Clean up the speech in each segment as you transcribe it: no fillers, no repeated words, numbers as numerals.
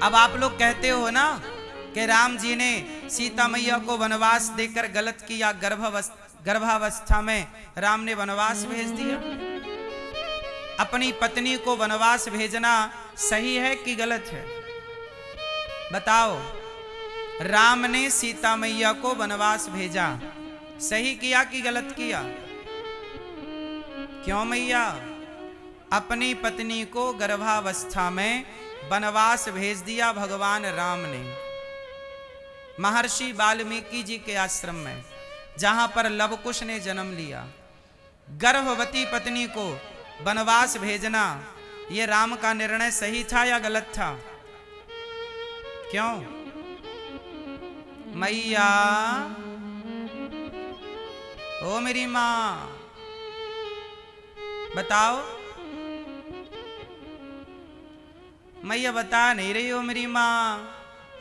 अब आप लोग कहते हो ना कि राम जी ने सीता मैया को वनवास देकर गलत किया, गर्भावस्था में राम ने वनवास भेज दिया। अपनी पत्नी को वनवास भेजना सही है कि गलत है? बताओ। राम ने सीता मैया को वनवास भेजा, सही किया कि गलत किया? क्यों मैया? अपनी पत्नी को गर्भावस्था में वनवास भेज दिया भगवान राम ने, महर्षि वाल्मीकि जी के आश्रम में, जहां पर लवकुश ने जन्म लिया। गर्भवती पत्नी को वनवास भेजना ये राम का निर्णय सही था या गलत था? क्यों मैया? ओ मेरी मां, बताओ। मैया बता नहीं रही हो मेरी मां।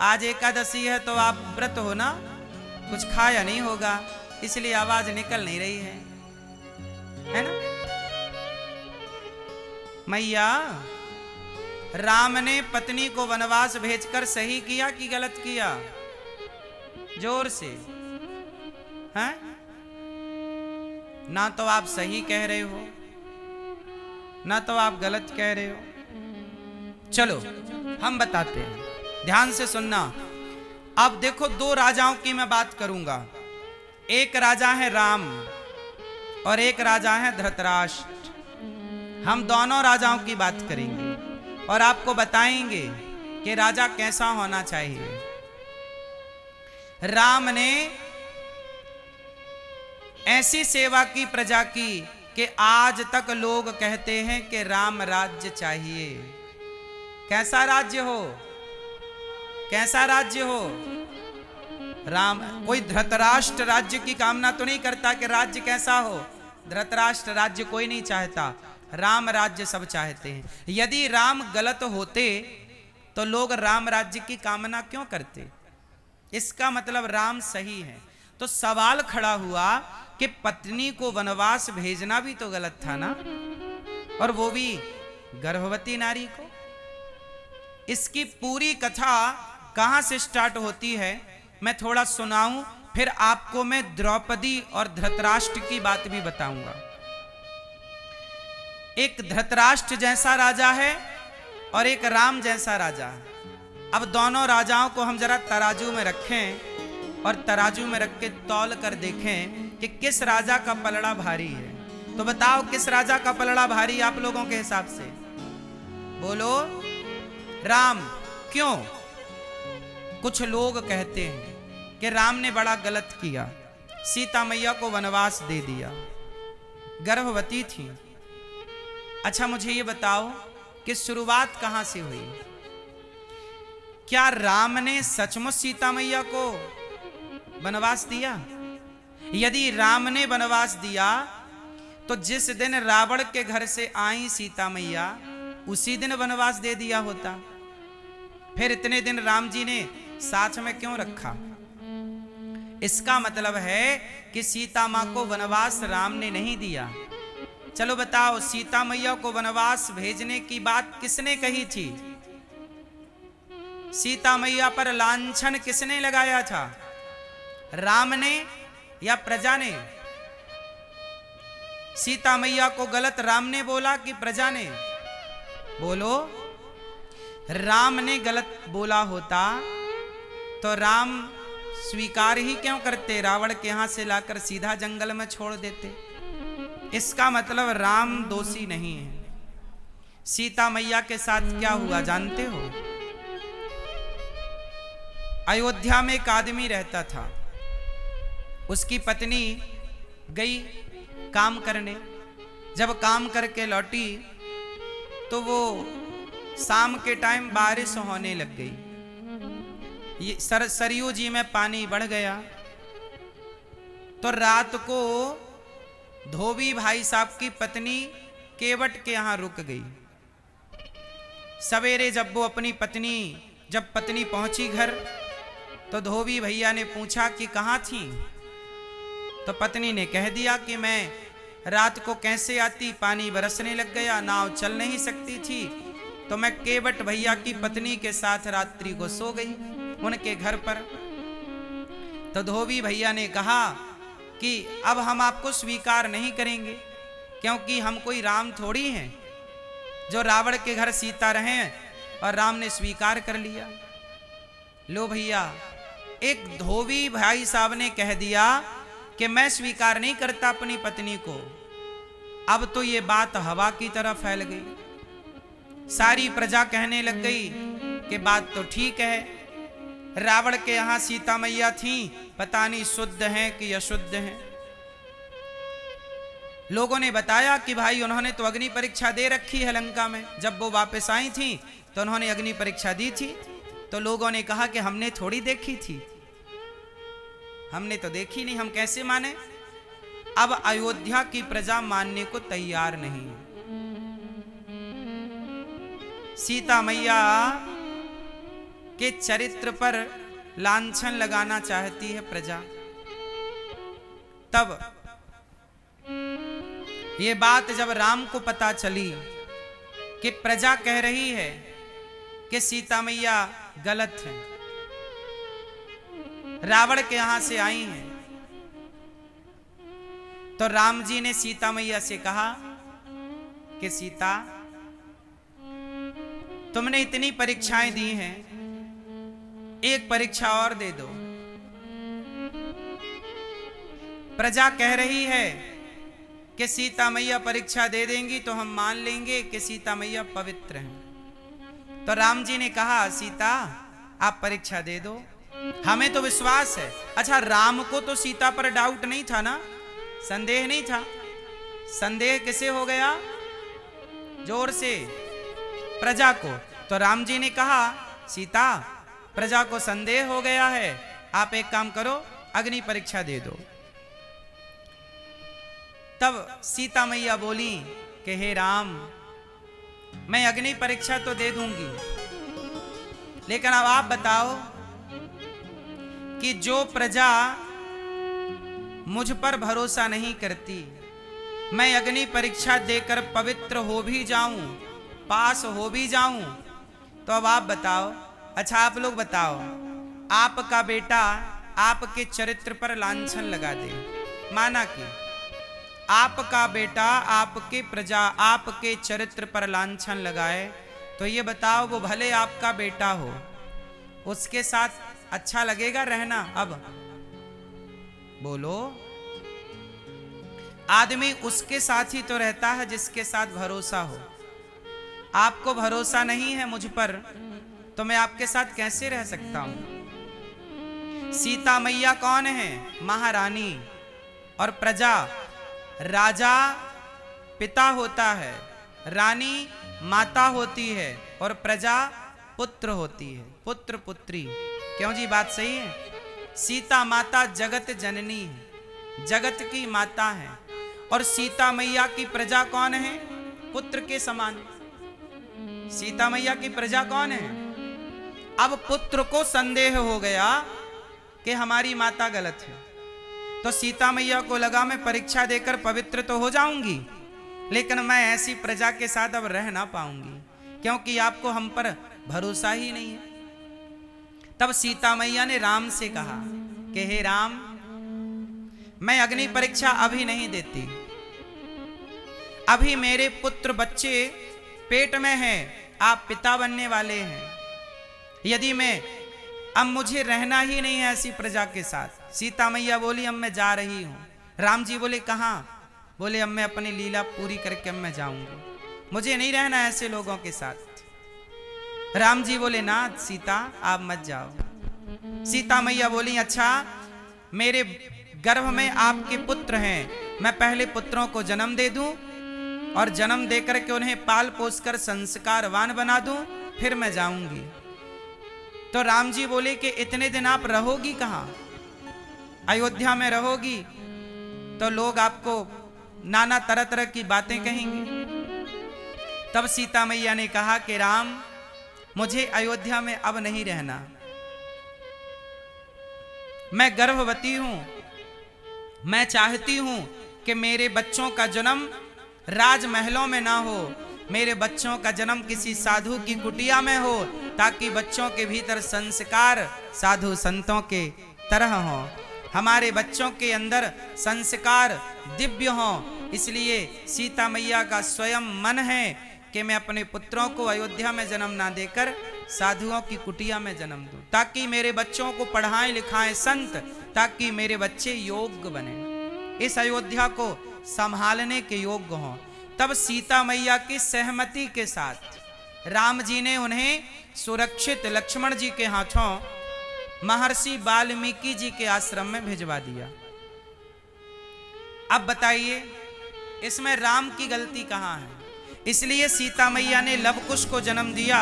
आज एकादशी है तो आप व्रत हो ना, कुछ खाया नहीं होगा, इसलिए आवाज निकल नहीं रही है ना? मैया, राम ने पत्नी को वनवास भेजकर सही किया कि गलत किया? जोर से हैं? ना तो आप सही कह रहे हो, ना तो आप गलत कह रहे हो। चलो हम बताते हैं, ध्यान से सुनना। अब देखो, दो राजाओं की मैं बात करूंगा। एक राजा है राम और एक राजा है धृतराष्ट्र। हम दोनों राजाओं की बात करेंगे और आपको बताएंगे कि राजा कैसा होना चाहिए। राम ने ऐसी सेवा की प्रजा की कि आज तक लोग कहते हैं कि राम राज्य चाहिए। कैसा राज्य हो? कैसा राज्य हो? राम, कोई धृतराष्ट्र राज्य की कामना तो नहीं करता कि राज्य कैसा हो? धृतराष्ट्र राज्य कोई नहीं चाहता, राम राज्य सब चाहते हैं। यदि राम गलत होते तो लोग राम राज्य की कामना क्यों करते? इसका मतलब राम सही है। तो सवाल खड़ा हुआ कि पत्नी को वनवास भेजना भी तो गलत था ना, और वो भी गर्भवती नारी को। इसकी पूरी कथा कहां से स्टार्ट होती है मैं थोड़ा सुनाऊं, फिर आपको मैं द्रौपदी और धृतराष्ट्र की बात भी बताऊंगा। एक धृतराष्ट्र जैसा राजा है और एक राम जैसा राजा है। अब दोनों राजाओं को हम जरा तराजू में रखें और तराजू में रख के तौल कर देखें कि किस राजा का पलड़ा भारी है। तो बताओ, किस राजा का पलड़ा भारी आप लोगों के हिसाब से? बोलो। राम। क्यों? कुछ लोग कहते हैं कि राम ने बड़ा गलत किया, सीता मैया को वनवास दे दिया, गर्भवती थी। अच्छा मुझे ये बताओ कि शुरुआत कहां से हुई? क्या राम ने सचमुच सीता मैया को वनवास दिया? यदि राम ने वनवास दिया तो जिस दिन रावण के घर से आई सीता मैया उसी दिन वनवास दे दिया होता। फिर इतने दिन राम जी ने साथ में क्यों रखा? इसका मतलब है कि सीता मां को वनवास राम ने नहीं दिया। चलो बताओ, सीता मैया को वनवास भेजने की बात किसने कही थी? सीता मैया पर लांछन किसने लगाया था? राम ने या प्रजा ने? सीता मैया को गलत राम ने बोला कि प्रजा ने? बोलो। राम ने गलत बोला होता तो राम स्वीकार ही क्यों करते? रावण के यहां से लाकर सीधा जंगल में छोड़ देते। इसका मतलब राम दोषी नहीं है। सीता मैया के साथ क्या हुआ जानते हो? अयोध्या में एक आदमी रहता था, उसकी पत्नी गई काम करने। जब काम करके लौटी तो वो शाम के टाइम बारिश होने लग गई। ये सरयू जी में पानी बढ़ गया। तो रात को धोबी भाई साहब की पत्नी केवट के यहां रुक गई। सवेरे जब पत्नी पहुंची घर तो धोबी भैया ने पूछा कि कहाँ थी? तो पत्नी ने कह दिया कि मैं रात को कैसे आती, पानी बरसने लग गया, नाव चल नहीं सकती थी, तो मैं केवट भैया की पत्नी के साथ रात्रि को सो गई उनके घर पर। तो धोबी भैया ने कहा कि अब हम आपको स्वीकार नहीं करेंगे, क्योंकि हम कोई राम थोड़ी हैं जो रावण के घर सीता रहे और राम ने स्वीकार कर लिया। लो भैया, एक धोबी भाई साहब ने कह दिया कि मैं स्वीकार नहीं करता अपनी पत्नी को। अब तो ये बात हवा की तरह फैल गई। सारी प्रजा कहने लग गई कि बात तो ठीक है, रावण के यहां सीता मैया थी, पता नहीं शुद्ध हैं कि अशुद्ध हैं। लोगों ने बताया कि भाई उन्होंने तो अग्नि परीक्षा दे रखी है लंका में, जब वो वापस आई थी तो उन्होंने अग्नि परीक्षा दी थी। तो लोगों ने कहा कि हमने थोड़ी देखी थी, हमने तो देखी नहीं, हम कैसे माने। अब अयोध्या की प्रजा मानने को तैयार नहीं है। सीता मैया के चरित्र पर लांछन लगाना चाहती है प्रजा। तब ये बात जब राम को पता चली कि प्रजा कह रही है कि सीता मैया गलत है, रावण के यहां से आई हैं, तो राम जी ने सीता मैया से कहा कि सीता, तुमने इतनी परीक्षाएं दी हैं, एक परीक्षा और दे दो। प्रजा कह रही है कि सीता मैया परीक्षा दे देंगी तो हम मान लेंगे कि सीता मैया पवित्र हैं। तो राम जी ने कहा, सीता आप परीक्षा दे दो, हमें तो विश्वास है। अच्छा, राम को तो सीता पर डाउट नहीं था ना, संदेह नहीं था। संदेह किसे हो गया? जोर से, प्रजा को। तो राम जी ने कहा, सीता प्रजा को संदेह हो गया है, आप एक काम करो, अग्नि परीक्षा दे दो। तब सीता मैया बोली कि हे राम, मैं अग्नि परीक्षा तो दे दूंगी, लेकिन अब आप बताओ कि जो प्रजा मुझ पर भरोसा नहीं करती, मैं अग्नि परीक्षा देकर पवित्र हो भी जाऊं, पास हो भी जाऊं, तो अब आप बताओ। अच्छा, आप लोग बताओ, आपका बेटा आपके चरित्र पर लांछन लगा दे, माना कि आपका बेटा आपके प्रजा आपके चरित्र पर लांछन लगाए, तो ये बताओ वो भले आपका बेटा हो, उसके साथ अच्छा लगेगा रहना? अब बोलो। आदमी उसके साथ ही तो रहता है जिसके साथ भरोसा हो। आपको भरोसा नहीं है मुझ पर, तो मैं आपके साथ कैसे रह सकता हूं? सीता मैया कौन है? महारानी। और प्रजा, राजा पिता होता है, रानी माता होती है, और प्रजा पुत्र होती है, पुत्र पुत्री। क्यों जी, बात सही है? सीता माता जगत जननी है, जगत की माता है, और सीता मैया की प्रजा कौन है? पुत्र के समान। सीता मैया की प्रजा कौन है? अब पुत्र को संदेह हो गया कि हमारी माता गलत है, तो सीता मैया को लगा मैं परीक्षा देकर पवित्र तो हो जाऊंगी, लेकिन मैं ऐसी प्रजा के साथ अब रह ना पाऊंगी, क्योंकि आपको हम पर भरोसा ही नहीं है। तब सीता मैया ने राम से कहा कि हे राम, मैं अग्नि परीक्षा अभी नहीं देती, अभी मेरे पुत्र बच्चे पेट में हैं, आप पिता बनने वाले हैं। यदि मैं, अब मुझे रहना ही नहीं है ऐसी प्रजा के साथ। सीता मैया बोली, अब मैं जा रही हूं। राम जी बोले, कहां? बोले, अब मैं अपनी लीला पूरी करके अब मैं जाऊंगी, मुझे नहीं रहना ऐसे लोगों के साथ। राम जी बोले, ना सीता आप मत जाओ। सीता मैया बोली, अच्छा मेरे गर्भ में आपके पुत्र हैं, मैं पहले पुत्रों को जन्म दे दूं और जन्म देकर के उन्हें पाल पोस कर संस्कारवान बना दूं, फिर मैं जाऊंगी। तो राम जी बोले कि इतने दिन आप रहोगी कहां? अयोध्या में रहोगी तो लोग आपको नाना तरह तरह की बातें कहेंगे। तब सीता मैया ने कहा कि राम, मुझे अयोध्या में अब नहीं रहना, मैं गर्भवती हूं, मैं चाहती हूं कि मेरे बच्चों का जन्म राजमहलों में ना हो, मेरे बच्चों का जन्म किसी साधु की कुटिया में हो, ताकि बच्चों के भीतर संस्कार साधु संतों के तरह हो, हमारे बच्चों के अंदर संस्कार दिव्य हो। इसलिए सीता मैया का स्वयं मन है कि मैं अपने पुत्रों को अयोध्या में जन्म ना देकर साधुओं की कुटिया में जन्म दूं, ताकि मेरे बच्चों को पढ़ाएं लिखाएं संत, ताकि मेरे बच्चे योग्य बने, इस अयोध्या को संभालने के योग्य हों। तब सीता मैया की सहमति के साथ राम जी ने उन्हें सुरक्षित लक्ष्मण जी के हाथों महर्षि वाल्मीकि जी के आश्रम में भिजवा दिया। अब बताइए इसमें राम की गलती कहां है? इसलिए सीता मैया ने लवकुश को जन्म दिया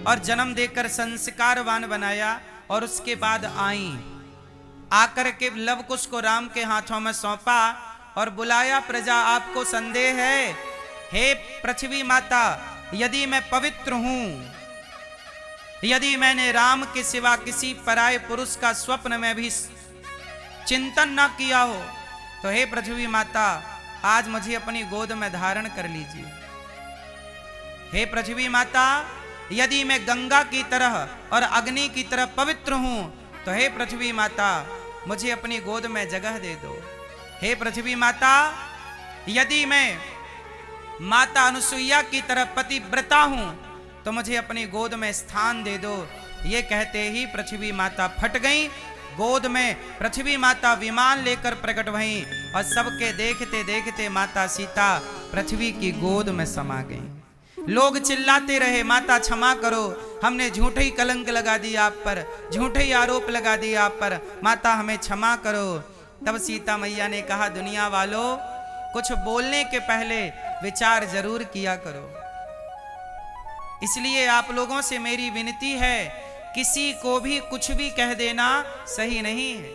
और जन्म देकर संस्कारवान बनाया, और उसके बाद आई आकर के लवकुश को राम के हाथों में सौंपा और बुलाया, प्रजा आपको संदेह है? हे पृथ्वी माता, यदि मैं पवित्र हूं, यदि मैंने राम के सिवा किसी पराये पुरुष का स्वप्न में भी चिंतन न किया हो, तो हे पृथ्वी माता आज मुझे अपनी गोद में धारण कर लीजिए। हे पृथ्वी माता, यदि मैं गंगा की तरह और अग्नि की तरह पवित्र हूं, तो हे पृथ्वी माता मुझे अपनी गोद में जगह दे दो। हे पृथ्वी माता, यदि मैं माता अनुसुईया की तरह पतिव्रता हूं, तो मुझे अपनी गोद में स्थान दे दो। ये कहते ही पृथ्वी माता फट गई। गोद में पृथ्वी माता विमान लेकर प्रकट भई और सबके देखते देखते माता सीता पृथ्वी की गोद में समा गई। लोग चिल्लाते रहे, माता क्षमा करो, हमने झूठे ही कलंक लगा दिया आप पर, झूठे ही आरोप लगा दिया आप पर, माता हमें क्षमा करो। तब सीता मैया ने कहा, दुनिया वालों, कुछ बोलने के पहले विचार जरूर किया करो। इसलिए आप लोगों से मेरी विनती है, किसी को भी कुछ भी कह देना सही नहीं है।